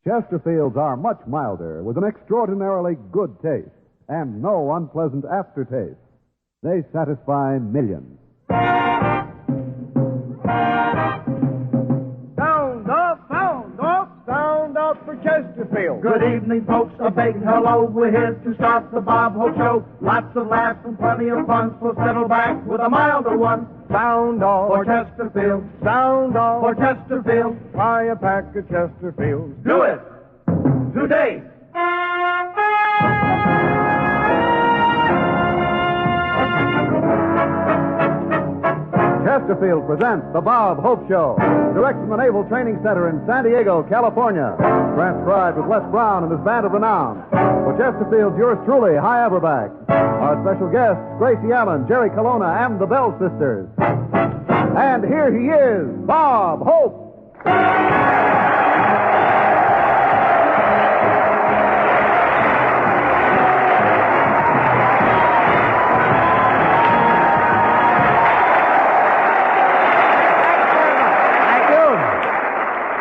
Chesterfields are much milder, with an extraordinarily good taste and no unpleasant aftertaste. They satisfy millions. Sound off for Chesterfield. Good evening, folks. A big hello. We're here to start the Bob Hope Show. Lots of laughs and plenty of fun, so settle back with a milder one. Sound off For Chesterfield. Sound off For Chesterfield. Buy a pack of Chesterfields. Do it today. Chesterfield presents the Bob Hope Show, direct from the Naval Training Center in San Diego, California. Transcribed with Les Brown and his band of renown. For Chesterfield's yours truly, High Averback. Our special guests, Gracie Allen, Jerry Colonna, and the Bell Sisters. And here he is, Bob Hope.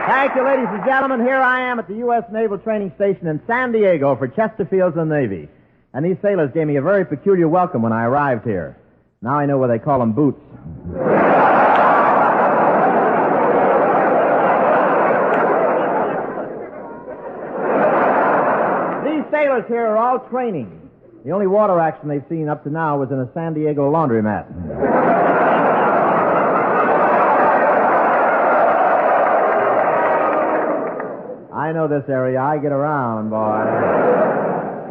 Thank you, ladies and gentlemen. Here I am at the U.S. Naval Training Station in San Diego for Chesterfield's and Navy. And these sailors gave me a very peculiar welcome when I arrived here. Now I know why they call them boots. These sailors here are all training. The only water action they've seen up to now was in a San Diego laundromat. I know this area. I get around, boy.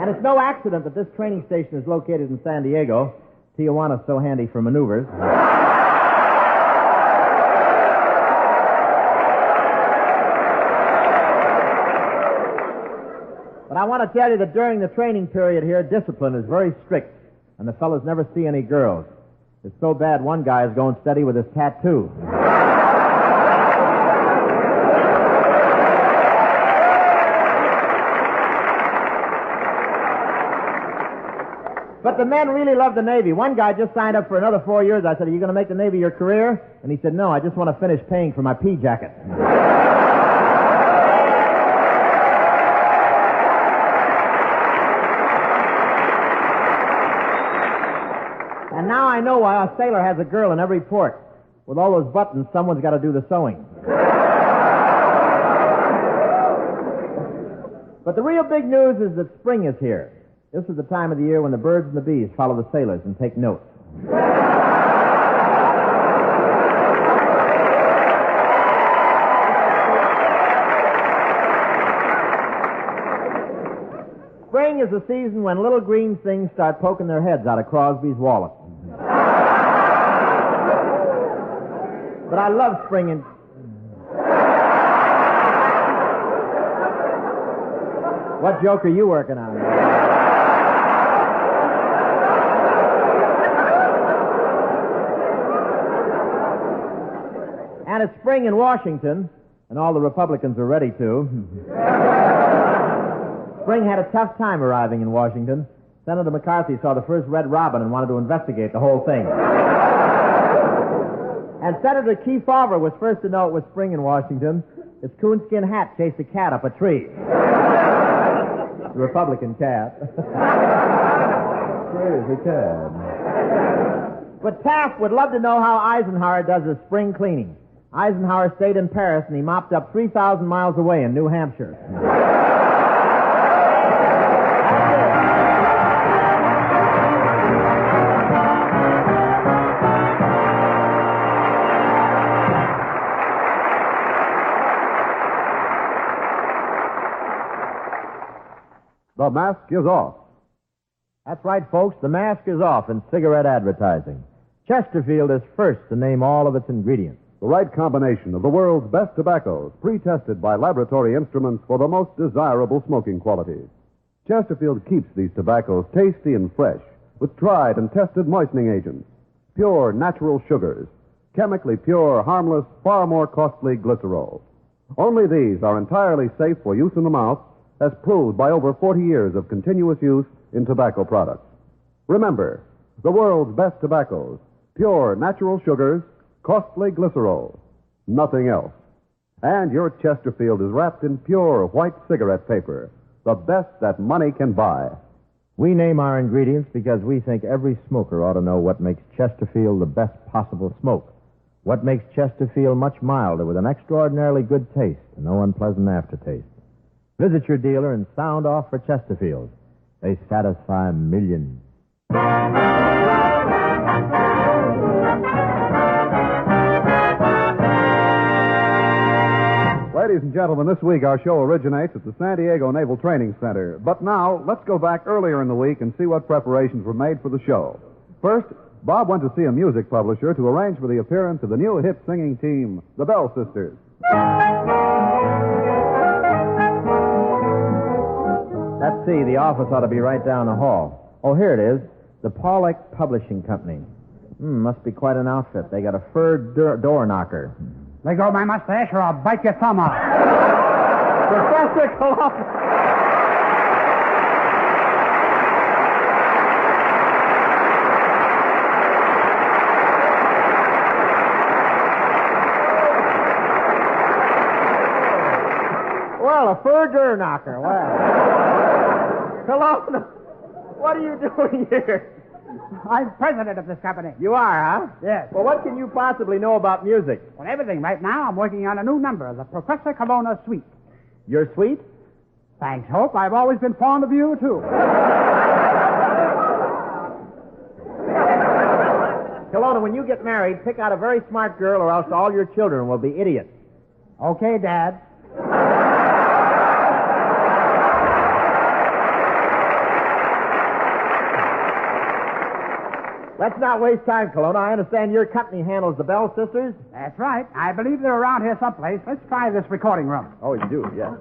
And it's no accident that this training station is located in San Diego. Tijuana's so handy for maneuvers. But I want to tell you that during the training period here, discipline is very strict, and the fellows never see any girls. It's so bad one guy is going steady with his tattoo. But the men really love the Navy. One guy just signed up for another 4 years. I said, are you going to make the Navy your career? And he said, no, I just want to finish paying for my pea jacket. And now I know why a sailor has a girl in every port. With all those buttons, someone's got to do the sewing. But the real big news is that spring is here. This is the time of the year when the birds and the bees follow the sailors and take notes. Spring is the season when little green things start poking their heads out of Crosby's wallet. But I love spring and... What joke are you working on? And it's spring in Washington, and all the Republicans are ready to. Spring had a tough time arriving in Washington. Senator McCarthy saw the first red robin and wanted to investigate the whole thing. And Senator Kefauver was first to know it was spring in Washington. His coonskin hat chased a cat up a tree. The Republican cat. Crazy cat. But Taft would love to know how Eisenhower does his spring cleaning. Eisenhower stayed in Paris, and he mopped up 3,000 miles away in New Hampshire. The mask is off. That's right, folks. The mask is off in cigarette advertising. Chesterfield is first to name all of its ingredients. The right combination of the world's best tobaccos, pre-tested by laboratory instruments for the most desirable smoking qualities. Chesterfield keeps these tobaccos tasty and fresh with tried and tested moistening agents, pure natural sugars, chemically pure, harmless, far more costly glycerol. Only these are entirely safe for use in the mouth, as proved by over 40 years of continuous use in tobacco products. Remember, the world's best tobaccos, pure natural sugars, costly glycerol. Nothing else. And your Chesterfield is wrapped in pure white cigarette paper, the best that money can buy. We name our ingredients because we think every smoker ought to know what makes Chesterfield the best possible smoke. What makes Chesterfield much milder with an extraordinarily good taste and no unpleasant aftertaste. Visit your dealer and sound off for Chesterfield. They satisfy millions. Ladies and gentlemen, this week our show originates at the San Diego Naval Training Center. But now, let's go back earlier in the week and see what preparations were made for the show. First, Bob went to see a music publisher to arrange for the appearance of the new hit singing team, the Bell Sisters. Let's see, the office ought to be right down the hall. Oh, here it is. The Paulick Publishing Company. Must be quite an outfit. They got a fur door knocker. Let go of my mustache or I'll bite your thumb off. Professor Columbus. Well, a fur door knocker. Well. Columbus, what are you doing here? I'm president of this company. You are, huh? Yes. Well, what can you possibly know about music? Well, everything right now. I'm working on a new number, the Professor Colonna Suite. You're sweet? Thanks, Hope. I've always been fond of you, too. Colonna, when you get married, pick out a very smart girl or else all your children will be idiots. Okay, Dad. Let's not waste time, Colonna. I understand your company handles the Bell Sisters. That's right. I believe they're around here someplace. Let's try this recording room. Oh, you do, yes.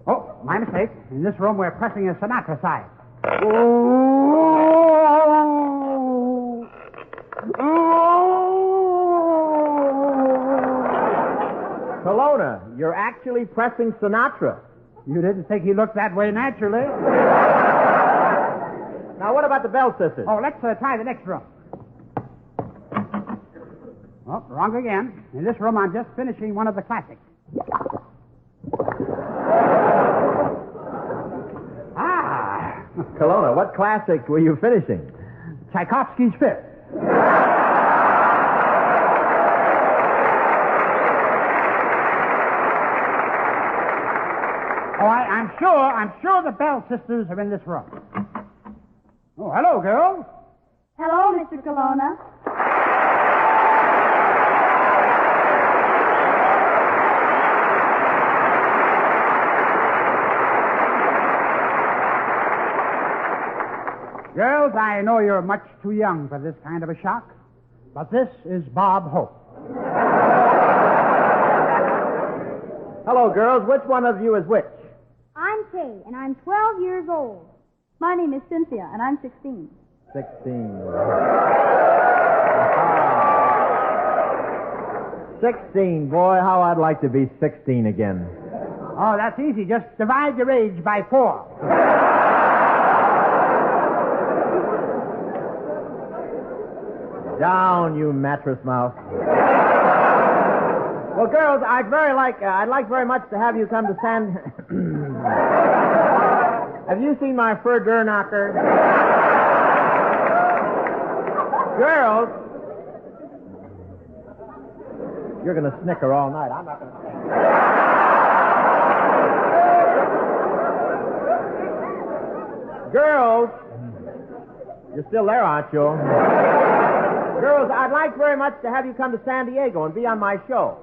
Oh, my mistake. In this room, we're pressing a Sinatra side. Colonna, you're actually pressing Sinatra. You didn't think he looked that way naturally? Now, what about the Bell Sisters? Oh, let's try the next room. Oh, wrong again. In this room, I'm just finishing one of the classics. Ah! Colonna, what classic were you finishing? Tchaikovsky's Fifth. Oh, I'm sure the Bell Sisters are in this room. Oh, hello, girls. Hello, Mr. Colonna. Girls, I know you're much too young for this kind of a shock, but this is Bob Hope. Hello, girls. Which one of you is which? I'm Kay, and I'm 12 years old. My name is Cynthia, and I'm 16. 16. 16, boy, how I'd like to be 16 again. Oh, that's easy. Just divide your age by 4. Down, you mattress mouse. Well, girls, I'd like very much to have you come to San... Have you seen my fur door knocker? Girls, you're going to snicker all night. I'm not going to snicker. Girls, you're still there, aren't you? Girls, I'd like very much to have you come to San Diego and be on my show.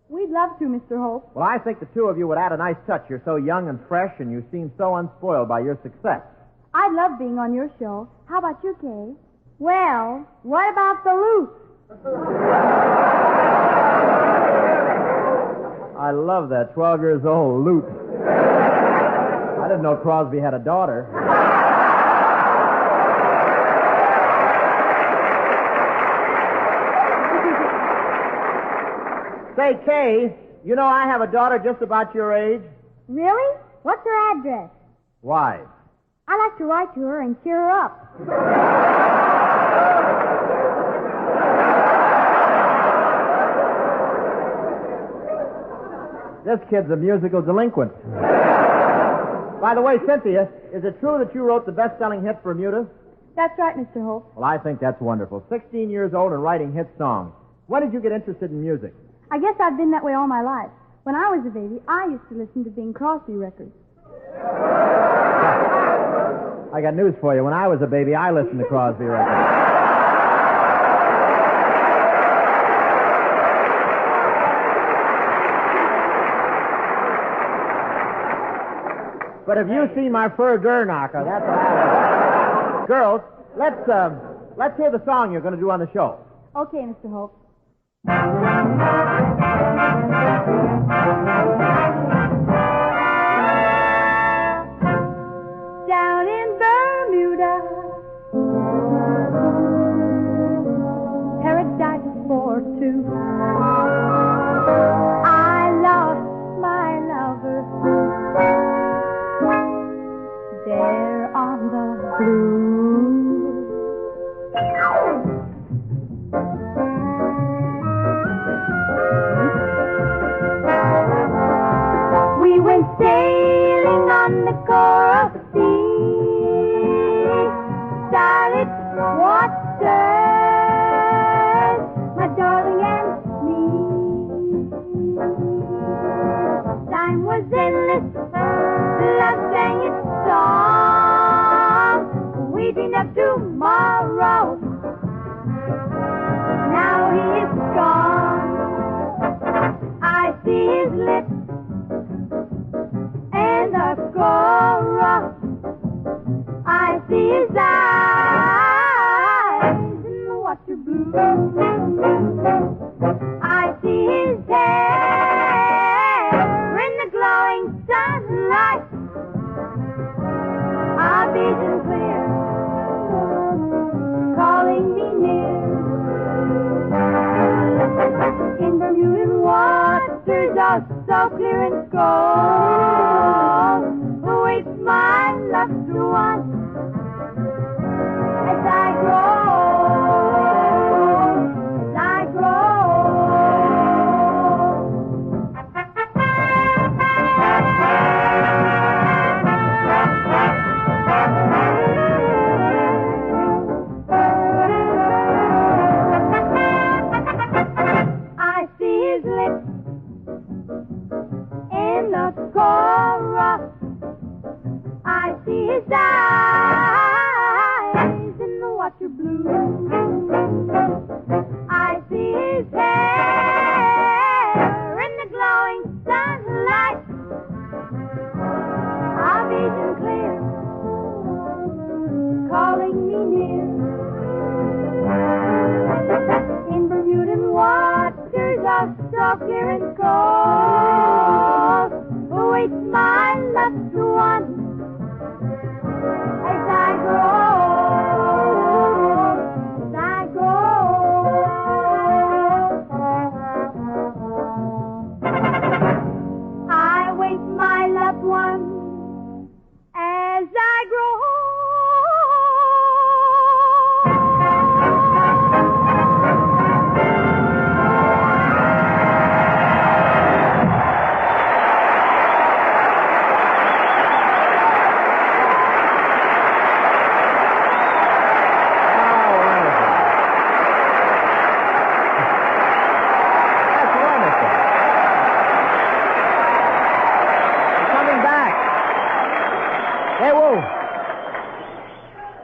We'd love to, Mr. Hope. Well, I think the two of you would add a nice touch. You're so young and fresh, and you seem so unspoiled by your success. I'd love being on your show. How about you, Kay? Well, what about the loot? I love that. 12 years old, Loot. I didn't know Crosby had a daughter. Say, Kay, you know I have a daughter just about your age. Really? What's her address? Why? I like to write to her and cheer her up. This kid's a musical delinquent. By the way, Cynthia, is it true that you wrote the best-selling hit Bermuda? That's right, Mr. Hope. Well, I think that's wonderful. 16 years old and writing hit songs. When did you get interested in music? I guess I've been that way all my life. When I was a baby, I used to listen to Bing Crosby records. I got news for you. When I was a baby, I listened to Crosby records. But if you see my fur gur knocker, that's what I was. Girls, let's hear the song you're going to do on the show. Okay, Mr. Hope. Down in Bermuda, paradise for two. I lost my lover there on the blue. We went sailing on the coral sea, starlit waters, my darling and me. Time was endless, love sang its song, we dreamed of tomorrow. Now he is gone, I see his lips and the coral, I see his eyes in the water blue. I see his hair in the glowing sunlight, our vision clear, calling me near. In Bermudan waters are so clear and gold, awaits my loved one as I grow, as I grow. I see his lips in the coral, I see his eyes in the water blue. I see his hair in the glowing sunlight, our vision clear, calling me near. In Bermudan waters are so clear and cold, awaits my loved one as I grow, as I grow. I wait my loved one as I grow.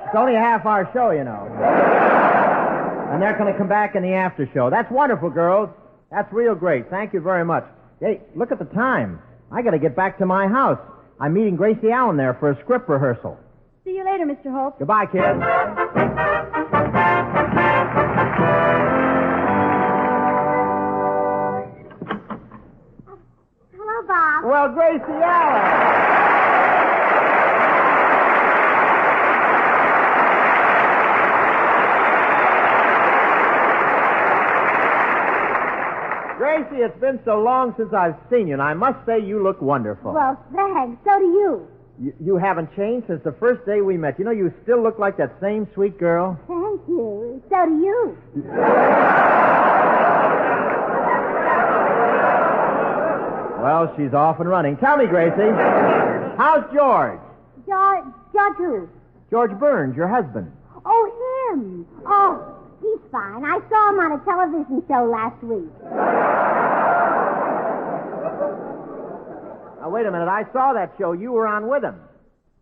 It's only a half-hour show, you know. And they're going to come back in the after show. That's wonderful, girls. That's real great. Thank you very much. Hey, look at the time. I got to get back to my house. I'm meeting Gracie Allen there for a script rehearsal. See you later, Mr. Hope. Goodbye, kids. Hello, Bob. Well, Gracie Allen. Gracie, it's been so long since I've seen you, and I must say you look wonderful. Well, thanks. So do you. You haven't changed since the first day we met. You know, you still look like that same sweet girl. Thank you. So do you. Well, she's off and running. Tell me, Gracie, how's George? George who? George Burns, your husband. Oh, him. Oh, he's fine. I saw him on a television show last week. Now, wait a minute. I saw that show. You were on with him.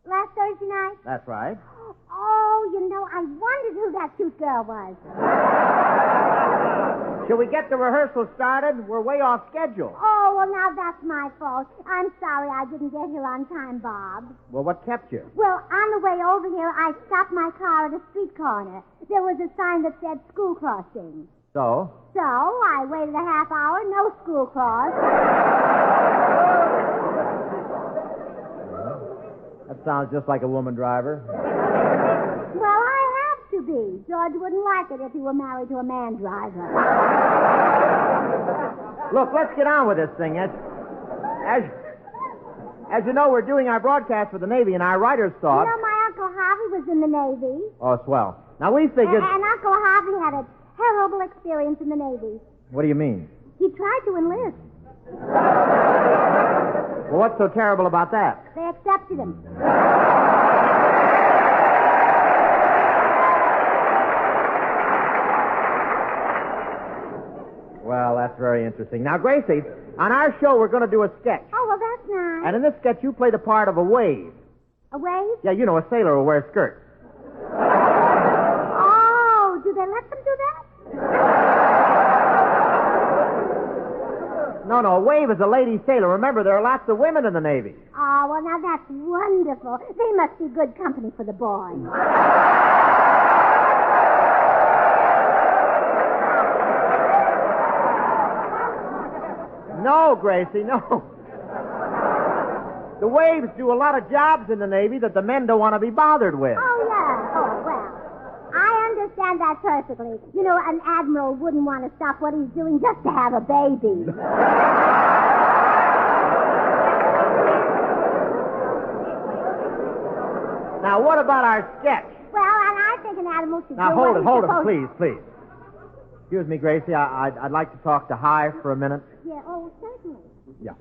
Last Thursday night? That's right. Oh, I wondered who that cute girl was. Shall we get the rehearsal started? We're way off schedule. Oh, well, now that's my fault. I'm sorry I didn't get here on time, Bob. Well, what kept you? Well, on the way over here, I stopped my car at a street corner. There was a sign that said school crossing. So? So, I waited a half hour, no school cross. That sounds just like a woman driver. Well, I have to be. George wouldn't like it if he were married to a man driver. Look, let's get on with this thing. As you know, we're doing our broadcast for the Navy, and our writers thought... my Uncle Harvey was in the Navy. Oh, swell. Now, we figured... And Uncle Harvey had a terrible experience in the Navy. What do you mean? He tried to enlist. Well, what's so terrible about that? They accepted him. Well, that's very interesting. Now, Gracie, on our show, we're going to do a sketch. Oh, well, that's nice. And in this sketch, you play the part of a wave. A wave? Yeah, you know, a sailor will wear skirts. Oh, do they let them do that? No, a wave is a lady sailor. Remember, there are lots of women in the Navy. Oh, well, now that's wonderful. They must be good company for the boys. No, Gracie, no. The waves do a lot of jobs in the Navy that the men don't want to be bothered with. Oh, yeah. Oh, well. I understand that perfectly. An admiral wouldn't want to stop what he's doing just to have a baby. Now, what about our sketch? Well, and I think an admiral should Now, do hold what it, please. Excuse me, Gracie. I'd like to talk to Hi for a minute. Yeah, oh, certainly. Yeah.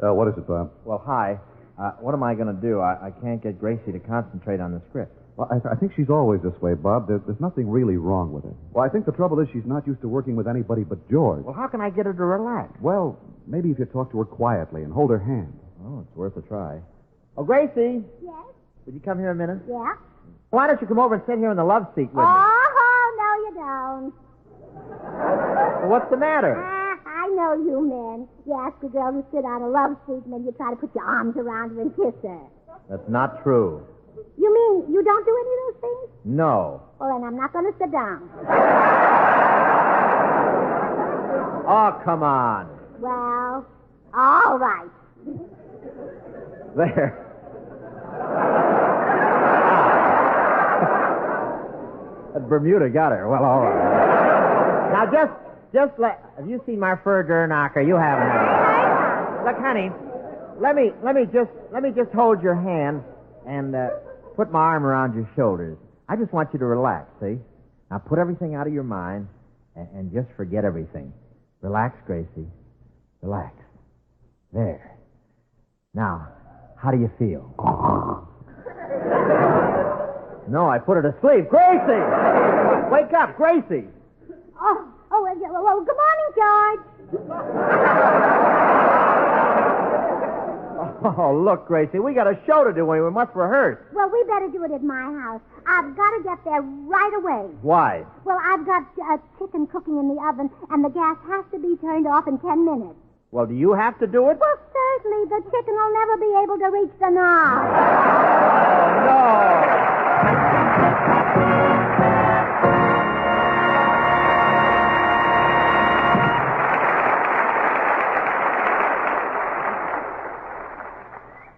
What is it, Bob? Well, Hi, what am I going to do? I can't get Gracie to concentrate on the script. Well, I think she's always this way, Bob. There's nothing really wrong with her. Well, I think the trouble is she's not used to working with anybody but George. Well, how can I get her to relax? Well, maybe if you talk to her quietly and hold her hand. Oh, it's worth a try. Oh, Gracie, Yes? would you come here a minute? Yeah? Why don't you come over and sit here in the love seat with me? Oh, no, you don't. Well, what's the matter? I know you men. You ask a girl to sit on a love seat and then you try to put your arms around her and kiss her. That's not true. You mean you don't do any of those things? No. Well, then I'm not going to sit down. Oh, come on. Well, all right. There. That Bermuda got her. Well, all right. Now, just let... Have you seen my fur knocker? You haven't, have you? Look, honey, let me just hold your hand and put my arm around your shoulders. I just want you to relax, see? Now, put everything out of your mind and just forget everything. Relax, Gracie. Relax. There. Now, how do you feel? No, I put her to sleep. Gracie! Wake up, Gracie! Well, good morning, George. Oh, look, Gracie, we got a show to do. We must rehearse. Well, we better do it at my house. I've got to get there right away. Why? Well, I've got chicken cooking in the oven, and the gas has to be turned off in 10 minutes. Well, do you have to do it? Well, certainly. The chicken will never be able to reach the knob. No.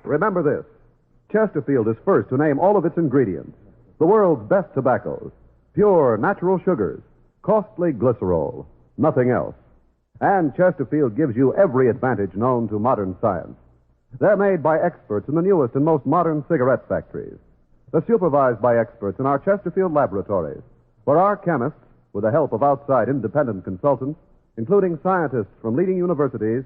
Remember this. Chesterfield is first to name all of its ingredients. The world's best tobaccos, pure natural sugars, costly glycerol, nothing else. And Chesterfield gives you every advantage known to modern science. They're made by experts in the newest and most modern cigarette factories. They're supervised by experts in our Chesterfield laboratories, where our chemists, with the help of outside independent consultants, including scientists from leading universities,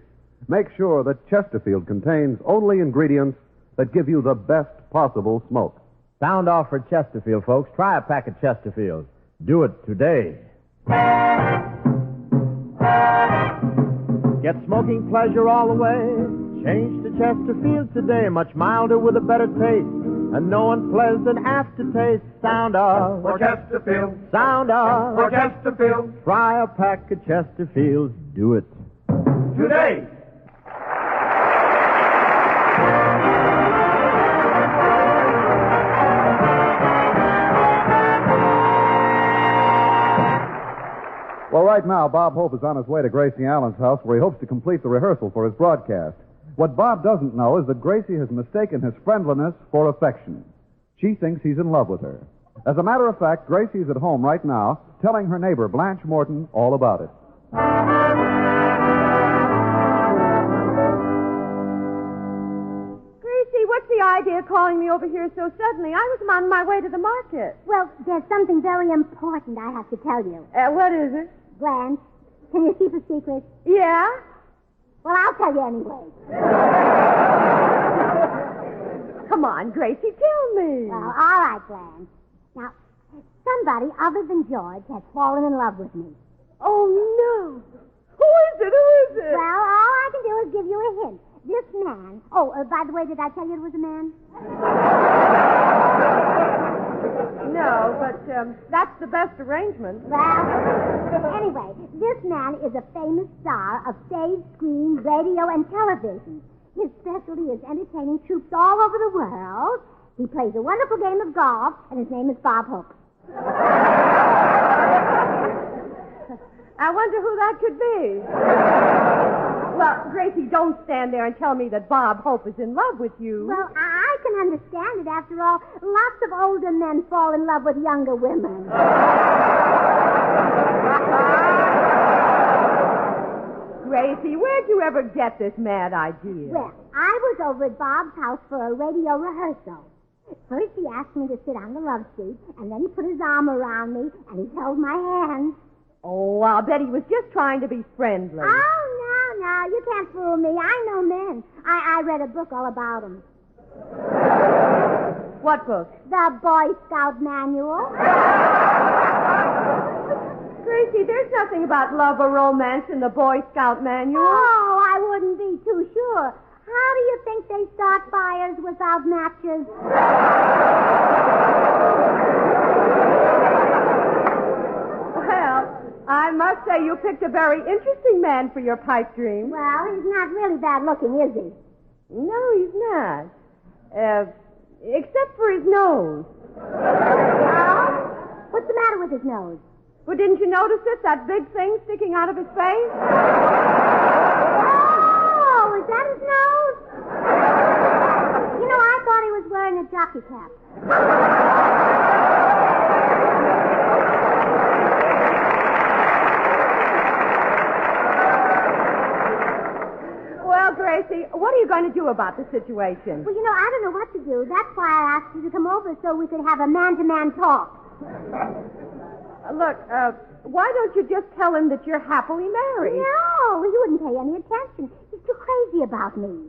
Make sure that Chesterfield contains only ingredients that give you the best possible smoke. Sound off for Chesterfield, folks. Try a pack of Chesterfield. Do it today. Get smoking pleasure all the way. Change to Chesterfield today. Much milder with a better taste. And no unpleasant aftertaste. Sound off For Chesterfield. Sound off For Chesterfield. Try a pack of Chesterfield. Do it Today. Well, right now, Bob Hope is on his way to Gracie Allen's house where he hopes to complete the rehearsal for his broadcast. What Bob doesn't know is that Gracie has mistaken his friendliness for affection. She thinks he's in love with her. As a matter of fact, Gracie's at home right now telling her neighbor, Blanche Morton, all about it. Gracie, what's the idea of calling me over here so suddenly? I was on my way to the market. Well, there's something very important I have to tell you. What is it? Blanche, can you keep a secret? Yeah? Well, I'll tell you anyway. Come on, Gracie, tell me. Well, all right, Blanche. Now, somebody other than George has fallen in love with me. Oh, no. Who is it? Who is it? Well, all I can do is give you a hint. This man... Oh, by the way, did I tell you it was a man? No, but that's the best arrangement. Well, anyway, this man is a famous star of stage, screen, radio, and television. His specialty is entertaining troops all over the world. He plays a wonderful game of golf, and his name is Bob Hope. I wonder who that could be. Well, Gracie, don't stand there and tell me that Bob Hope is in love with you. Well, I can understand it. After all, lots of older men fall in love with younger women. Gracie, where'd you ever get this mad idea? Well, I was over at Bob's house for a radio rehearsal. First, he asked me to sit on the love seat, and then he put his arm around me, and he held my hand. Oh, I'll bet he was just trying to be friendly. Oh, no, you can't fool me. I know men. I read a book all about them. What book? The Boy Scout Manual. Gracie, there's nothing about love or romance in the Boy Scout Manual. Oh, I wouldn't be too sure. How do you think they start fires without matches? Well, I must say you picked a very interesting man for your pipe dream. Well, he's not really bad looking, is he? No, he's not. Except for his nose. Oh? What's the matter with his nose? Well, didn't you notice it? That big thing sticking out of his face? Oh, is that his nose? You know, I thought he was wearing a jockey cap. Well, Gracie, what are you going to do about the situation? Well, you know, I don't know what to do. That's why I asked you to come over so we could have a man-to-man talk. Look, why don't you just tell him that you're happily married? No, he wouldn't pay any attention. He's too crazy about me.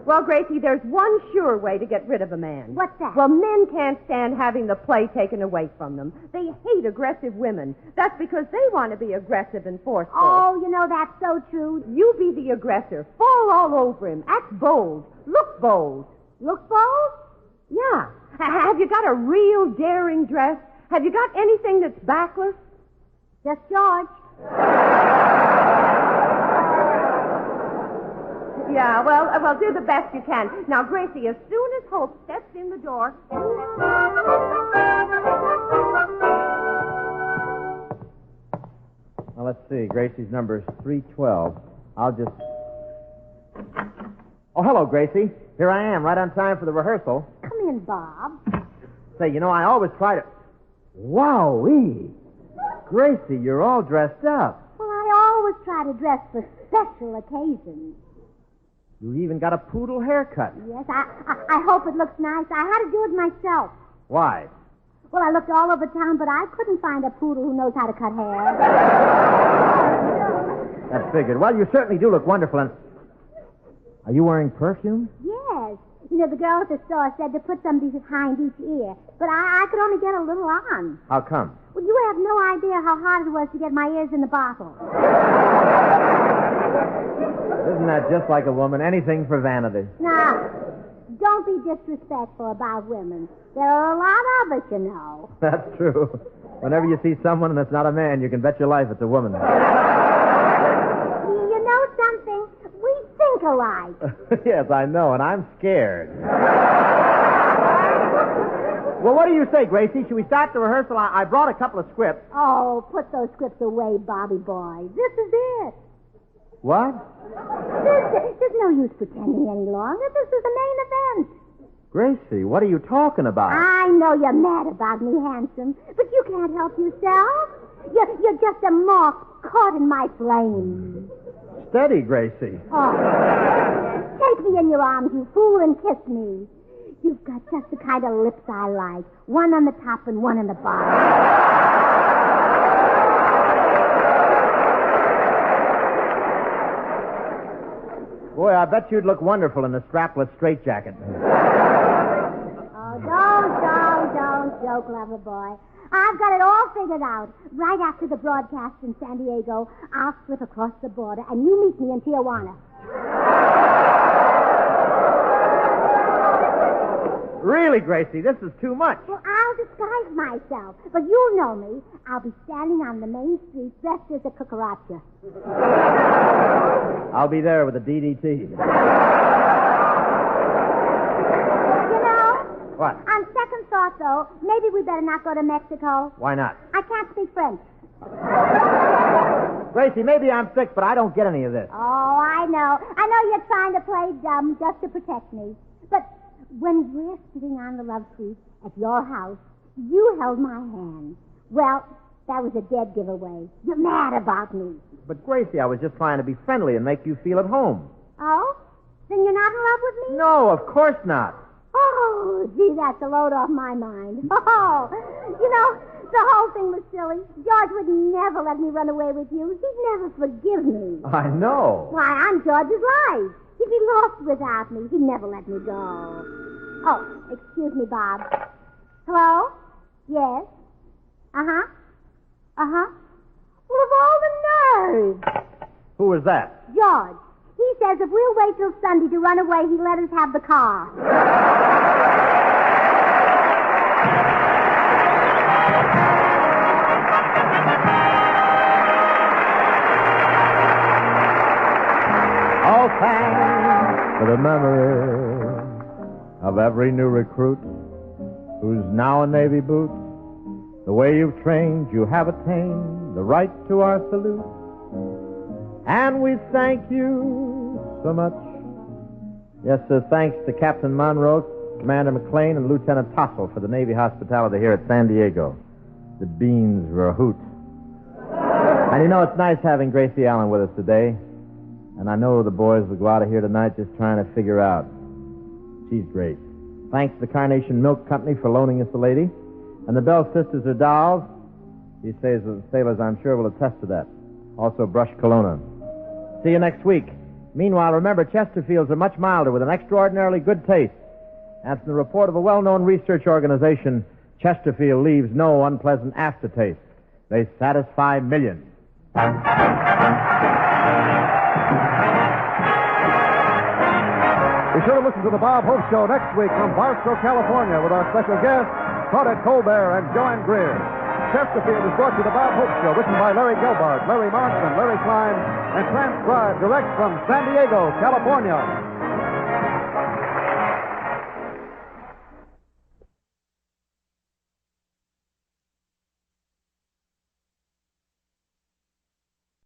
Well, Gracie, there's one sure way to get rid of a man. What's that? Well, men can't stand having the play taken away from them. They hate aggressive women. That's because they want to be aggressive and forceful. Oh, you know, that's so true. You be the aggressor. Fall all over him. Act bold. Look bold. Look bold? Yeah. Have you got a real daring dress? Have you got anything that's backless? Just George. Yeah, well, do the best you can. Now, Gracie, as soon as Hope steps in the door... Well, let's see. Gracie's number is 312. I'll just... Oh, hello, Gracie. Here I am, right on time for the rehearsal. Come in, Bob. Say, you know, I always try to... Wowee! Gracie, you're all dressed up. Well, I always try to dress for special occasions. You even got a poodle haircut. Yes, I hope it looks nice. I had to do it myself. Why? Well, I looked all over town, but I couldn't find a poodle who knows how to cut hair. That figured. Well, you certainly do look wonderful. And are you wearing perfume? Yes. You know, the girl at the store said to put some behind each ear, but I could only get a little on. How come? Well, you have no idea how hard it was to get my ears in the bottle. Isn't that just like a woman? Anything for vanity. Now, don't be disrespectful about women. There are a lot of us, you know. That's true. Whenever you see someone and it's not a man, you can bet your life it's a woman. You know something? We think alike. Yes, I know, and I'm scared. Well, what do you say, Gracie? Should we start the rehearsal? I brought a couple of scripts. Oh, put those scripts away, Bobby boy. This is it. What? There's no use pretending any longer. This is the main event. Gracie, what are you talking about? I know you're mad about me, handsome, but you can't help yourself. You're just a moth caught in my flame. Steady, Gracie. Oh. Take me in your arms, you fool, and kiss me. You've got just the kind of lips I like. One on the top and one on the bottom. Boy, I bet you'd look wonderful in a strapless straitjacket. Oh, don't joke, lover boy. I've got it all figured out. Right after the broadcast in San Diego, I'll slip across the border, and you meet me in Tijuana. Really, Gracie, this is too much. Well, I'll disguise myself, but you'll know me. I'll be standing on the main street dressed as a cucaracha. I'll be there with a DDT. You know, What? on second thought, though, maybe we better not go to Mexico. Why not? I can't speak French. Gracie, maybe I'm sick, but I don't get any of this. Oh, I know. I know you're trying to play dumb just to protect me. But when we're sitting on the love seat at your house, you held my hand. Well, that was a dead giveaway. You're mad about me. But, Gracie, I was just trying to be friendly and make you feel at home. Oh? Then you're not in love with me? No, of course not. Oh, gee, that's a load off my mind. Oh, you know, the whole thing was silly. George would never let me run away with you. He'd never forgive me. I know. Why, I'm George's life. He'd be lost without me. He'd never let me go. Oh, excuse me, Bob. Hello? Yes? Uh-huh. Uh-huh. Well, of all the nerves. Who was that? George. He says if we'll wait till Sunday to run away, he'll let us have the car. All thanks to the memory of every new recruit who's now a Navy boot. The way you've trained, you have attained the right to our salute. And we thank you so much. Yes, sir, thanks to Captain Monroe, Commander McLean, and Lieutenant Tossel for the Navy hospitality here at San Diego. The beans were a hoot. And you know, it's nice having Gracie Allen with us today. And I know the boys will go out of here tonight just trying to figure out. She's great. Thanks to the Carnation Milk Company for loaning us the lady. And the Bell sisters are dolls. These sailors, I'm sure, will attest to that. Also, Brush Colonna. See you next week. Meanwhile, remember, Chesterfields are much milder with an extraordinarily good taste. And from the report of a well-known research organization, Chesterfield leaves no unpleasant aftertaste. They satisfy millions. Be sure to listen to the Bob Hope Show next week from Barstow, California, with our special guests, Claudette Colbert and Joanne Greer. Chesterfield is brought to you the Bob Hope Show, written by Larry Gelbart, Larry Marston, Larry Klein, and transcribed direct from San Diego, California.